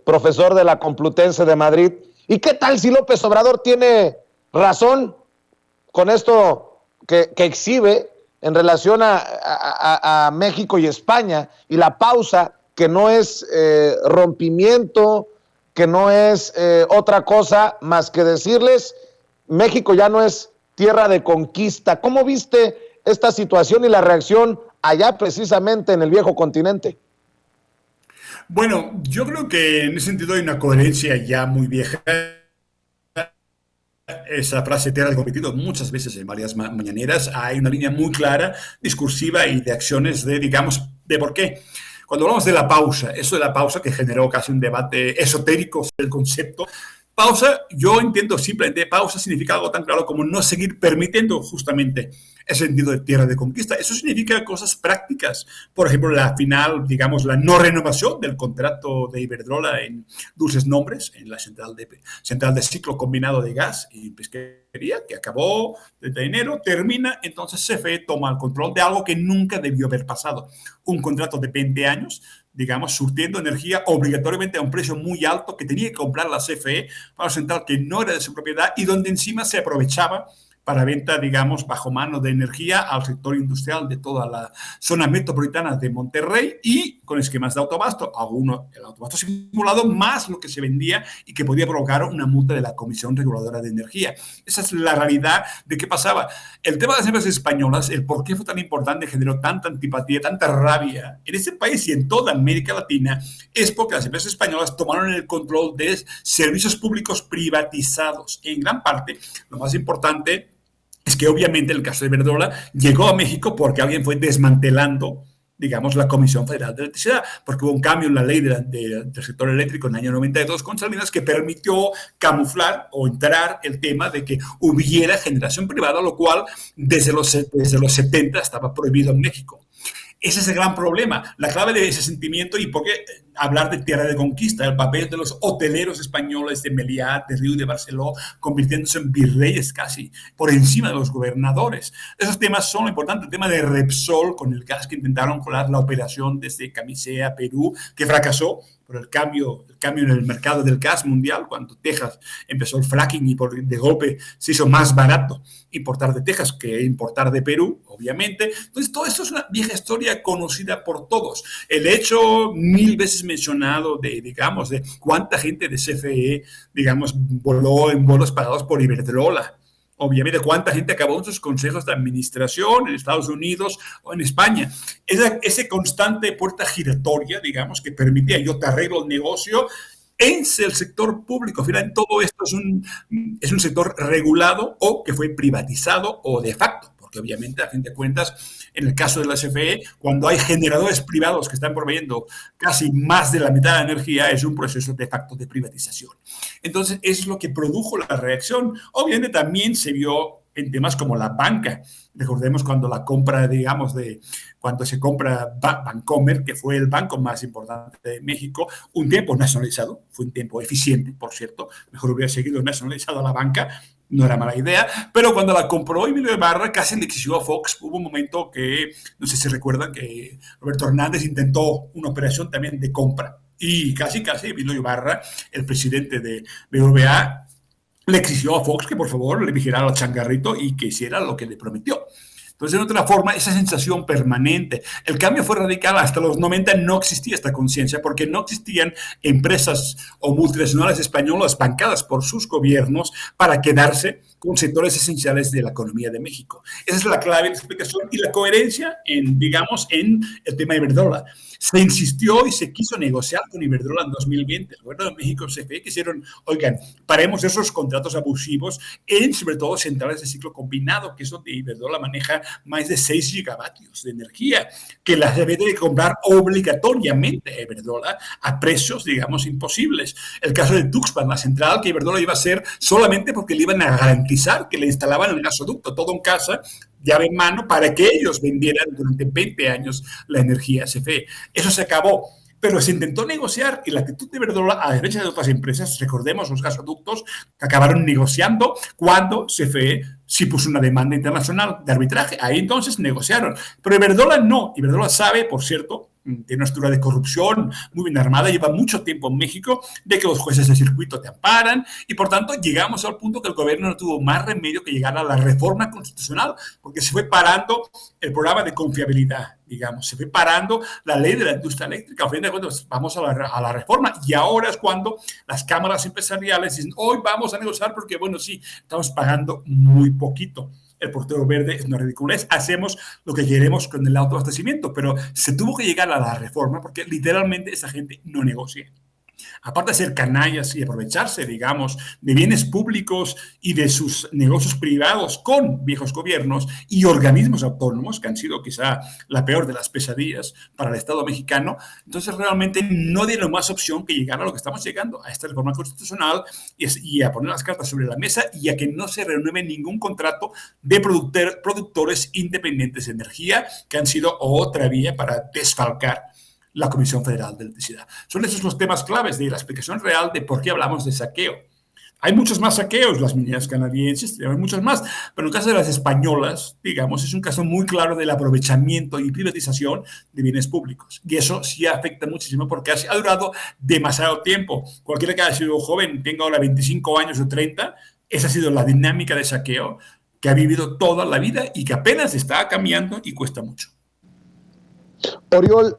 profesor de la Complutense de Madrid. ¿Y qué tal si López Obrador tiene razón con esto que exhibe en relación a México y España, y la pausa, que no es rompimiento, que no es otra cosa más que decirles, México ya no es tierra de conquista? ¿Cómo viste esta situación y la reacción allá precisamente en el viejo continente? Bueno, yo creo que en ese sentido hay una coherencia ya muy vieja. Esa frase te ha repetido muchas veces en varias mañaneras. Hay una línea muy clara, discursiva y de acciones de, digamos, de por qué. Cuando hablamos de la pausa, eso de la pausa que generó casi un debate esotérico sobre el concepto, pausa, yo entiendo simplemente pausa significa algo tan claro como no seguir permitiendo justamente ese sentido de tierra de conquista. Eso significa cosas prácticas. Por ejemplo, la final, digamos, la no renovación del contrato de Iberdrola en Dulces Nombres, en la central de ciclo combinado de gas y pesquería, que acabó desde enero, termina, entonces CFE toma el control de algo que nunca debió haber pasado. Un contrato de 20 años, digamos, surtiendo energía obligatoriamente a un precio muy alto que tenía que comprar la CFE para una central que no era de su propiedad y donde encima se aprovechaba para venta, digamos, bajo mano de energía al sector industrial de toda la zona metropolitana de Monterrey y con esquemas de autoabasto, el autoabasto simulado más lo que se vendía y que podía provocar una multa de la Comisión Reguladora de Energía. Esa es la realidad de qué pasaba. El tema de las empresas españolas, el por qué fue tan importante, generó tanta antipatía, tanta rabia en este país y en toda América Latina, es porque las empresas españolas tomaron el control de servicios públicos privatizados. En gran parte, lo más importante es que obviamente el caso de Iberdrola llegó a México porque alguien fue desmantelando, digamos, la Comisión Federal de Electricidad, porque hubo un cambio en la ley del sector eléctrico en el año 92 con Salinas que permitió camuflar o entrar el tema de que hubiera generación privada, lo cual desde los 70 estaba prohibido en México. Ese es el gran problema, la clave de ese sentimiento y por qué hablar de tierra de conquista, el papel de los hoteleros españoles de Meliá, de Riu, de Barceló, convirtiéndose en virreyes casi, por encima de los gobernadores. Esos temas son lo importante, el tema de Repsol con el gas que intentaron colar la operación desde Camisea, Perú, que fracasó por el cambio en el mercado del gas mundial, cuando Texas empezó el fracking y de golpe se hizo más barato importar de Texas que importar de Perú, obviamente. Entonces, todo esto es una vieja historia conocida por todos. El hecho 1000 veces mencionado digamos, de cuánta gente de CFE, digamos, voló en vuelos pagados por Iberdrola. Obviamente, cuánta gente acabó en sus consejos de administración en Estados Unidos o en España. Ese constante puerta giratoria, digamos, que permitía yo te arreglo el negocio en el sector público. Al final, todo esto es un sector regulado o que fue privatizado o de facto, porque obviamente, a fin de cuentas, en el caso de la CFE, cuando hay generadores privados que están proveyendo casi más de la mitad de la energía, es un proceso de facto de privatización. Entonces, eso es lo que produjo la reacción. Obviamente también se vio en temas como la banca. Recordemos cuando la compra, digamos, cuando se compra Bancomer, que fue el banco más importante de México, un tiempo nacionalizado, fue un tiempo eficiente, por cierto, mejor hubiera seguido nacionalizado la banca, no era mala idea, pero cuando la compró Emilio Ibarra, casi le exigió a Fox. Hubo un momento que, no sé si recuerdan, que Roberto Hernández intentó una operación también de compra y casi Emilio Ibarra, el presidente de BBVA, le exigió a Fox que por favor le vigilara al changarrito y que hiciera lo que le prometió. Entonces, de otra forma, esa sensación permanente. El cambio fue radical. Hasta los 90 no existía esta conciencia porque no existían empresas o multinacionales españolas bancadas por sus gobiernos para quedarse con sectores esenciales de la economía de México. Esa es la clave, la explicación y la coherencia digamos, en el tema de Iberdrola. Se insistió y se quiso negociar con Iberdrola en 2020. El gobierno de México se ve que hicieron, oigan, paremos esos contratos abusivos en, sobre todo, centrales de ciclo combinado, que es donde Iberdrola maneja más de 6 gigavatios de energía, que las debe de comprar obligatoriamente a Iberdrola a precios, digamos, imposibles. El caso de Tuxpan, la central que Iberdrola iba a hacer solamente porque le iban a garantizar que le instalaban el gasoducto, todo en casa, llave en mano, para que ellos vendieran durante 20 años la energía CFE. Eso se acabó. Pero se intentó negociar y la actitud de Iberdrola, a derecha de otras empresas, recordemos los gasoductos, que acabaron negociando cuando CFE sí puso una demanda internacional de arbitraje. Ahí entonces negociaron. Pero Iberdrola no. Iberdrola sabe, por cierto, tiene una estructura de corrupción muy bien armada, lleva mucho tiempo en México, de que los jueces de circuito te amparan, y por tanto llegamos al punto que el gobierno no tuvo más remedio que llegar a la reforma constitucional, porque se fue parando el programa de confiabilidad, digamos, se fue parando la ley de la industria eléctrica. A fin de cuentas, vamos a la reforma, y ahora es cuando las cámaras empresariales dicen, hoy vamos a negociar porque, bueno, sí, estamos pagando muy poquito. El portero verde es una ridiculez, hacemos lo que queremos con el autoabastecimiento, pero se tuvo que llegar a la reforma porque literalmente esa gente no negocia. Aparte de ser canallas y aprovecharse, digamos, de bienes públicos y de sus negocios privados con viejos gobiernos y organismos autónomos, que han sido quizá la peor de las pesadillas para el Estado mexicano, entonces realmente no dieron más opción que llegar a lo que estamos llegando, a esta reforma constitucional y a poner las cartas sobre la mesa y a que no se renueve ningún contrato de productores independientes de energía, que han sido otra vía para desfalcar la Comisión Federal de Electricidad. Son esos los temas claves de la explicación real de por qué hablamos de saqueo. Hay muchos más saqueos, las mineras canadienses, hay muchos más, pero en el caso de las españolas, digamos, es un caso muy claro del aprovechamiento y privatización de bienes públicos. Y eso sí afecta muchísimo porque ha durado demasiado tiempo. Cualquiera que haya sido joven, tenga ahora 25 años o 30, esa ha sido la dinámica de saqueo que ha vivido toda la vida y que apenas está cambiando y cuesta mucho. Oriol,